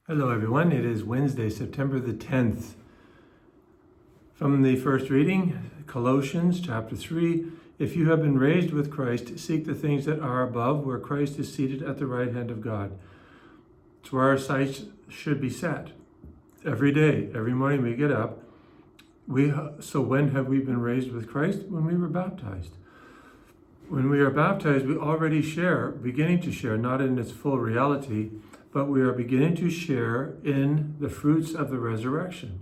Hello everyone, it is Wednesday, September the 10th. From the first reading, Colossians chapter 3, if you have been raised with Christ, seek the things that are above, where Christ is seated at the right hand of God. It's where our sights should be set. Every day, every morning we get up. So when have we been raised with Christ? When we were baptized. When we are baptized, we already beginning to share, not in its full reality, but we are beginning to share in the fruits of the resurrection.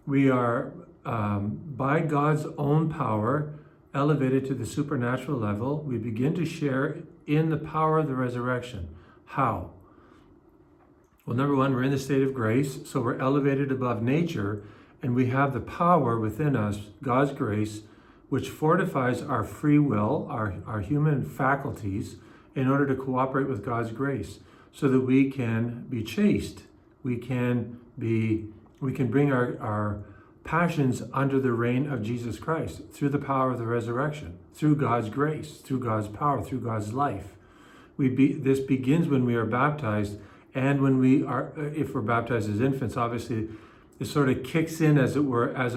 We are, by God's own power, elevated to the supernatural level. We begin to share in the power of the resurrection. How? Well, number one, we're in the state of grace, so we're elevated above nature, and we have the power within us, God's grace, which fortifies our free will, our human faculties, in order to cooperate with God's grace, so that we can be chaste. We can bring our passions under the reign of Jesus Christ through the power of the resurrection, through God's grace, through God's power, through God's life. This begins when we are baptized, and when if we're baptized as infants, obviously, it sort of kicks in, as it were, as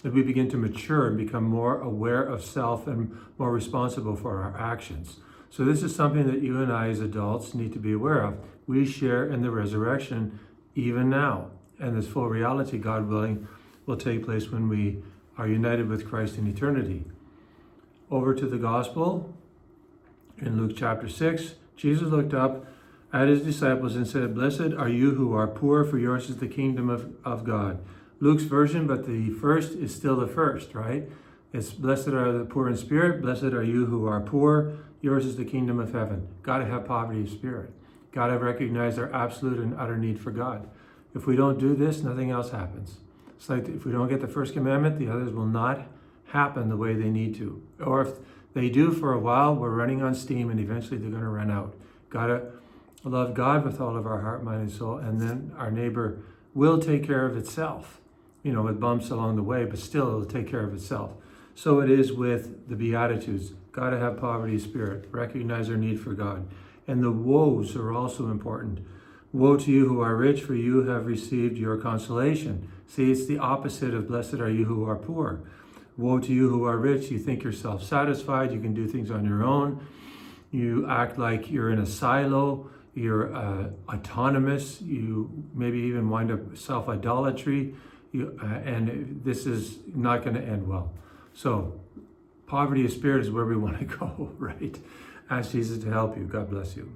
we begin to mature and become more aware of self and more responsible for our actions. So this is something that you and I as adults need to be aware of. We share in the resurrection even now. And this full reality, God willing, will take place when we are united with Christ in eternity. Over to the gospel. In Luke chapter 6, Jesus looked up at his disciples and said, "Blessed are you who are poor, for yours is the kingdom of God." Luke's version, but the first is still the first, right? It's blessed are the poor in spirit, blessed are you who are poor, yours is the kingdom of heaven. Got to have poverty of spirit. Got to recognize our absolute and utter need for God. If we don't do this, nothing else happens. It's like if we don't get the first commandment, the others will not happen the way they need to. Or if they do for a while, we're running on steam and eventually they're going to run out. Got to love God with all of our heart, mind, and soul, and then our neighbor will take care of itself. With bumps along the way, but still it'll take care of itself. So it is with the Beatitudes. Got to have poverty of spirit, recognize our need for God. And the woes are also important. Woe to you who are rich, for you have received your consolation. See, it's the opposite of blessed are you who are poor. Woe to you who are rich, you think you're self-satisfied, you can do things on your own. You act like you're in a silo, you're autonomous, you maybe even wind up self-idolatry. And this is not going to end well. So poverty of spirit is where we want to go, right? Ask Jesus to help you. God bless you.